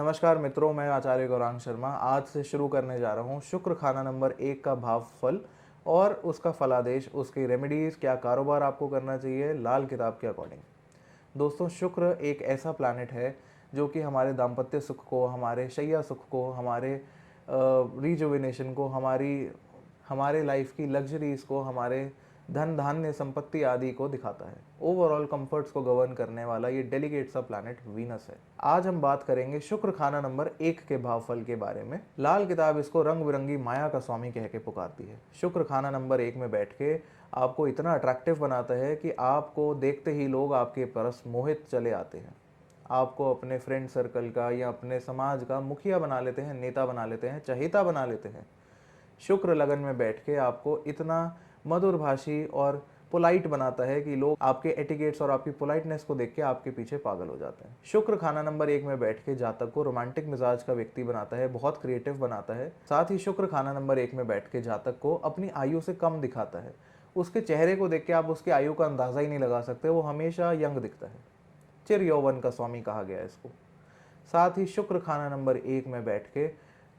नमस्कार मित्रों, मैं आचार्य गौरांग शर्मा आज से शुरू करने जा रहा हूँ शुक्र खाना नंबर 1 का भाव फल और उसका फलादेश, उसकी रेमेडीज, क्या कारोबार आपको करना चाहिए लाल किताब के अकॉर्डिंग। दोस्तों, शुक्र एक ऐसा प्लैनेट है जो कि हमारे दाम्पत्य सुख को, हमारे शैया सुख को, हमारे रिजुविनेशन को, हमारे लाइफ की लग्जरीज को, हमारे धन धान्य संपत्ति आदि को दिखाता है। ओवरऑल कंफर्ट्स को गवर्न करने वाला ये डेलीगेट सा प्लैनेट वीनस है। आज हम बात करेंगे शुक्र खाना नंबर 1 के भावफल के बारे में। लाल किताब इसको रंग बिरंगी माया का स्वामी कह के पुकारती है। शुक्र खाना नंबर 1 में बैठ के आपको इतना अट्रैक्टिव बनाता है कि आपको देखते ही लोग आपके परस मोहित चले आते हैं। आपको अपने फ्रेंड सर्कल का या अपने समाज का मुखिया बना लेते हैं, नेता बना लेते हैं, चहेता बना लेते हैं। शुक्र लगन में बैठ के आपको इतना मधुरभाषी और पोलाइट बनाता है कि लोग आपके एटिकेट्स और आपकी पोलाइटनेस को देख के आपके पीछे पागल हो जाते हैं। शुक्र खाना नंबर 1 में बैठ के जातक को रोमांटिक मिजाज का व्यक्ति बनाता है, बहुत क्रिएटिव बनाता है। साथ ही शुक्र खाना नंबर 1 में बैठ के जातक को अपनी आयु से कम दिखाता है। उसके चेहरे को देख के आप उसकी आयु का अंदाजा ही नहीं लगा सकते, वो हमेशा यंग दिखता है। चिर यौवन का स्वामी कहा गया है इसको। साथ ही शुक्र खाना नंबर 1 में बैठ के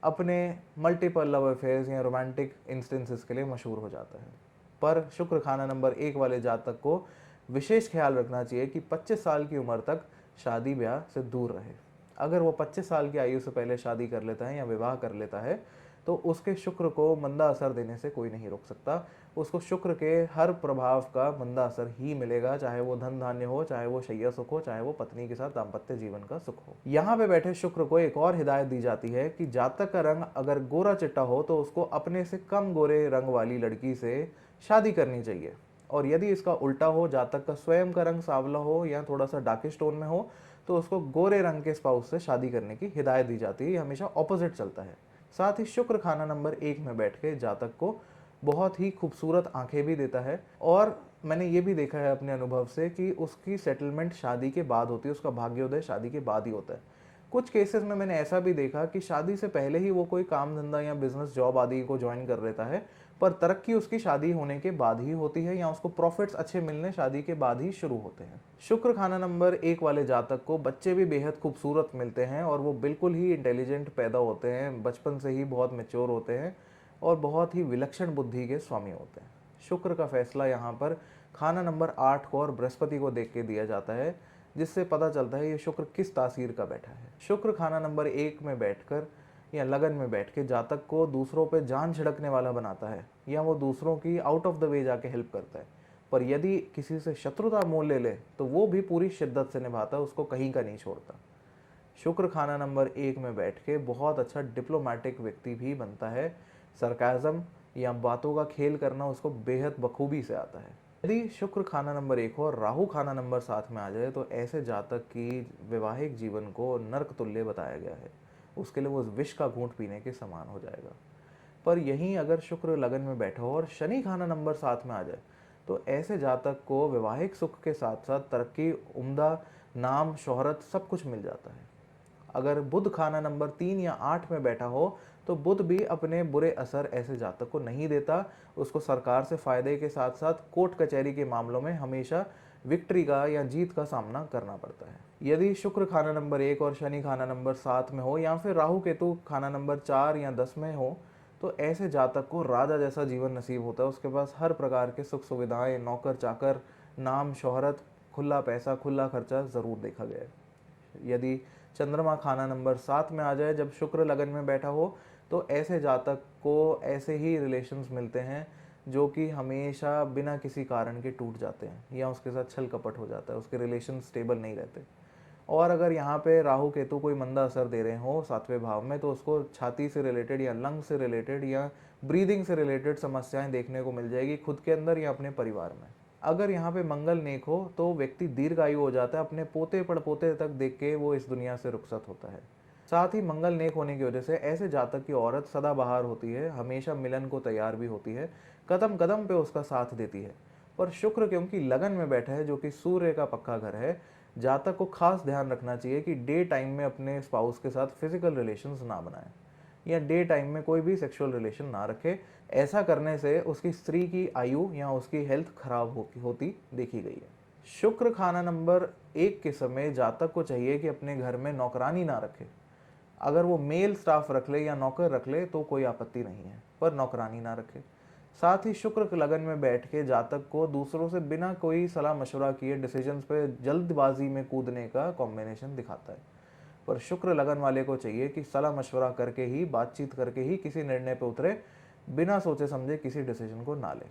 अपने मल्टीपल लव अफेयर्स या रोमांटिक इंस्टेंसेस के लिए मशहूर हो जाता है। पर शुक्र खाना नंबर 1 वाले जातक को विशेष ख्याल रखना चाहिए कि 25 साल की उम्र तक शादी ब्याह से दूर रहे। अगर वो 25 साल की आयु से पहले शादी कर लेता है या विवाह कर लेता है तो उसके शुक्र को मंदा असर देने से कोई नहीं रोक सकता। उसको शुक्र के हर प्रभाव का मंदा असर ही मिलेगा, चाहे वो धन धान्य हो, चाहे वो शैया सुख हो, चाहे वो पत्नी के साथ दाम्पत्य जीवन का सुख हो। यहाँ पे बैठे शुक्र को एक और हिदायत दी जाती है कि जातक का रंग अगर गोरा चिट्टा हो तो उसको अपने से कम गोरे रंग वाली लड़की से शादी करनी चाहिए। और यदि इसका उल्टा हो, जातक का स्वयं का रंग सांवला हो या थोड़ा सा डार्किश टोन में हो, तो उसको गोरे रंग के स्पाउस से शादी करने की हिदायत दी जाती है। ये हमेशा ऑपोजिट चलता है। साथ ही शुक्र खाना नंबर 1 में बैठ के जातक को बहुत ही खूबसूरत आंखें भी देता है। और मैंने ये भी देखा है अपने अनुभव से कि उसकी सेटलमेंट शादी के बाद होती है, उसका भाग्योदय शादी के बाद ही होता है। कुछ केसेस में मैंने ऐसा भी देखा कि शादी से पहले ही वो कोई काम धंधा या बिजनेस जॉब आदि को ज्वाइन कर लेता है, पर तरक्की उसकी शादी होने के बाद ही होती है या उसको प्रॉफिट्स अच्छे मिलने शादी के बाद ही शुरू होते हैं। शुक्र खाना नंबर 1 वाले जातक को बच्चे भी बेहद खूबसूरत मिलते हैं और वो बिल्कुल ही इंटेलिजेंट पैदा होते हैं, बचपन से ही बहुत मेच्योर होते हैं और बहुत ही विलक्षण बुद्धि के स्वामी होते हैं। शुक्र का फैसला यहाँ पर खाना नंबर 8 को और बृहस्पति को देख के दिया जाता है, जिससे पता चलता है ये शुक्र किस तासीर का बैठा है। शुक्र खाना नंबर 1 में बैठकर या लगन में बैठ के जातक को दूसरों पे जान छिड़कने वाला बनाता है या वो दूसरों की आउट ऑफ द वे जाके हेल्प करता है। पर यदि किसी से शत्रुता मोल ले ले तो वो भी पूरी शिद्दत से निभाता है, उसको कहीं का नहीं छोड़ता। शुक्र खाना नंबर 1 में बैठ के बहुत अच्छा डिप्लोमेटिक व्यक्ति भी बनता है। सरकाज़म या बातों का खेल करना उसको बेहद बखूबी से आता है। यदि शुक्र खाना नंबर 1 हो और राहु खाना नंबर 7 में आ जाए तो ऐसे जातक की वैवाहिक जीवन को नर्क तुल्य बताया गया है। उसके लिए वो विष का घूंट पीने के समान हो जाएगा। पर यहीं अगर शुक्र लगन में बैठा हो और शनि खाना नंबर 7 में आ जाए तो ऐसे जातक को वैवाहिक सुख के साथ साथ तरक्की, उम्दा, नाम, शोहरत सब कुछ मिल जाता है। अगर बुध खाना नंबर 3 या 8 में बैठा हो तो बुध भी अपने बुरे असर ऐसे जातक को नहीं देता। उसको सरकार से फायदे के साथ साथ कोर्ट कचहरी के मामलों में हमेशा विक्ट्री का या जीत का सामना करना पड़ता है। यदि शुक्र खाना नंबर 1 और शनि खाना नंबर 7 में हो या फिर राहु केतु खाना नंबर 4 या 10 में हो तो ऐसे जातक को राजा जैसा जीवन नसीब होता है। उसके पास हर प्रकार के सुख सुविधाएं, नौकर चाकर, नाम, शोहरत, खुला पैसा, खुला खर्चा ज़रूर देखा गया है। यदि चंद्रमा खाना नंबर 7 में आ जाए जब शुक्र लगन में बैठा हो तो ऐसे जातक को ऐसे ही रिलेशंस मिलते हैं जो कि हमेशा बिना किसी कारण के टूट जाते हैं या उसके साथ छल कपट हो जाता है, उसके रिलेशन स्टेबल नहीं रहते। और अगर यहाँ पे राहु केतु कोई मंदा असर दे रहे हो 7वें भाव में तो उसको छाती से रिलेटेड या लंग से रिलेटेड या ब्रीदिंग से रिलेटेड समस्याएं देखने को मिल जाएगी, खुद के अंदर या अपने परिवार में। अगर यहाँ पे मंगल नेक हो तो व्यक्ति दीर्घायु हो जाता है, अपने पोते पड़पोते तक देख के वो इस दुनिया से रुखसत होता है। साथ ही मंगल नेक होने की वजह से ऐसे जातक की औरत सदाबहार होती है, हमेशा मिलन को तैयार भी होती है, कदम कदम पे उसका साथ देती है। पर शुक्र क्योंकि लगन में बैठा है जो कि सूर्य का पक्का घर है, जातक को खास ध्यान रखना चाहिए कि डे टाइम में अपने स्पाउस के साथ फिजिकल रिलेशंस ना बनाए या डे टाइम में कोई भी सेक्सुअल रिलेशन ना रखे। ऐसा करने से उसकी स्त्री की आयु या उसकी हेल्थ खराब होती देखी गई है। शुक्र खाना नंबर 1 के समय जातक को चाहिए कि अपने घर में नौकरानी ना रखे। अगर वो मेल स्टाफ रख ले या नौकर रख ले तो कोई आपत्ति नहीं है, पर नौकरानी ना रखे। साथ ही शुक्र लगन में बैठ के जातक को दूसरों से बिना कोई सलाह मशवरा किए डिसीजंस पे जल्दबाजी में कूदने का कॉम्बिनेशन दिखाता है। पर शुक्र लगन वाले को चाहिए कि सलाह मशवरा करके ही, बातचीत करके ही किसी निर्णय पे उतरे, बिना सोचे समझे किसी डिसीजन को ना ले।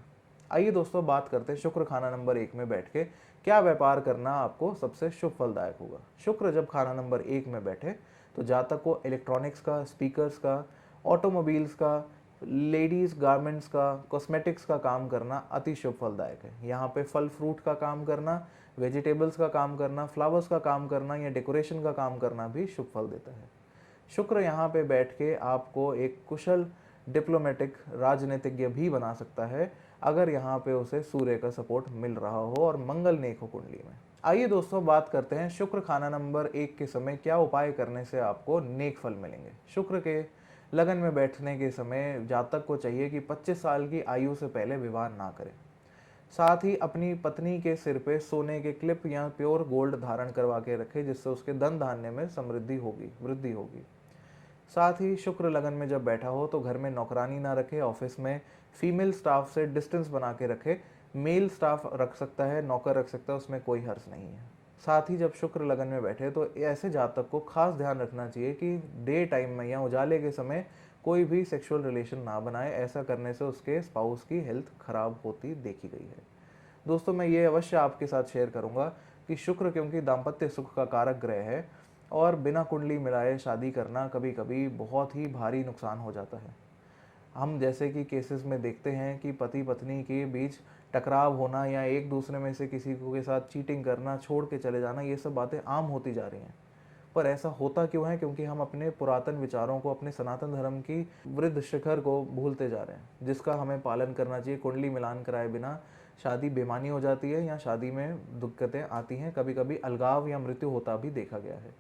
आइए दोस्तों, बात करते हैं शुक्र खाना नंबर 1 में बैठ के क्या व्यापार करना आपको सबसे शुभ फलदायक होगा। शुक्र जब खाना नंबर 1 में बैठे तो जातक को इलेक्ट्रॉनिक्स का, स्पीकर्स का, ऑटोमोबाइल्स का, लेडीज़ गारमेंट्स का, कॉस्मेटिक्स का काम करना अति शुभ फलदायक है। यहाँ पे फल फ्रूट का काम करना, वेजिटेबल्स का काम करना, फ्लावर्स का काम करना या डेकोरेशन का काम करना भी शुभ फल देता है। शुक्र यहाँ पे बैठ के आपको एक कुशल डिप्लोमेटिक राजनीतिज्ञ भी बना सकता है, अगर यहाँ पे उसे सूर्य का सपोर्ट मिल रहा हो और मंगल नेक हो कुंडली में। आइए दोस्तों, बात करते हैं शुक्र खाना नंबर 1 के समय क्या उपाय करने से आपको नेक फल मिलेंगे। शुक्र के लगन में बैठने के समय जातक को चाहिए कि 25 साल की आयु से पहले विवाह ना करें। साथ ही अपनी पत्नी के सिर पे सोने के क्लिप या प्योर गोल्ड धारण करवा के रखे, जिससे उसके धन धान्य में समृद्धि होगी, वृद्धि होगी। साथ ही शुक्र लगन में जब बैठा हो तो घर में नौकरानी ना रखे, ऑफिस में फीमेल स्टाफ से डिस्टेंस बना के रखे। मेल स्टाफ रख सकता है, नौकर रख सकता है, उसमें कोई हर्ज नहीं है। साथ ही जब शुक्र लगन में बैठे तो ऐसे जातक को खास ध्यान रखना चाहिए कि डे टाइम में या उजाले के समय कोई भी सेक्सुअल रिलेशन ना बनाए। ऐसा करने से उसके स्पाउस की हेल्थ खराब होती देखी गई है। दोस्तों, मैं ये अवश्य आपके साथ शेयर करूंगा कि शुक्र क्योंकि दाम्पत्य सुख का कारक ग्रह है और बिना कुंडली मिलाए शादी करना कभी कभी बहुत ही भारी नुकसान हो जाता है। हम जैसे कि केसेस में देखते हैं कि पति पत्नी के बीच टकराव होना या एक दूसरे में से किसी को के साथ चीटिंग करना, छोड़ के चले जाना, ये सब बातें आम होती जा रही हैं। पर ऐसा होता क्यों है? क्योंकि हम अपने पुरातन विचारों को, अपने सनातन धर्म की वृद्ध शिखर को भूलते जा रहे हैं, जिसका हमें पालन करना चाहिए। कुंडली मिलान कराए बिना शादी बेमानी हो जाती है या शादी में दिक्कतें आती हैं, कभी कभी अलगाव या मृत्यु होता भी देखा गया है।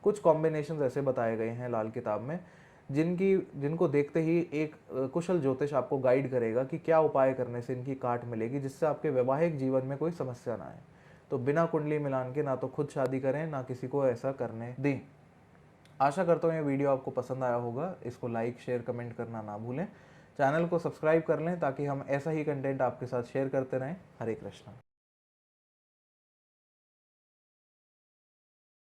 कुछ कॉम्बिनेशन ऐसे बताए गए हैं लाल किताब में जिनको देखते ही एक कुशल ज्योतिष आपको गाइड करेगा कि क्या उपाय करने से इनकी काट मिलेगी, जिससे आपके वैवाहिक जीवन में कोई समस्या ना आए। तो बिना कुंडली मिलान के ना तो खुद शादी करें, ना किसी को ऐसा करने दें। आशा करता हूँ ये वीडियो आपको पसंद आया होगा। इसको लाइक, शेयर, कमेंट करना ना भूलें। चैनल को सब्सक्राइब कर लें ताकि हम ऐसा ही कंटेंट आपके साथ शेयर करते रहें। हरे कृष्णा।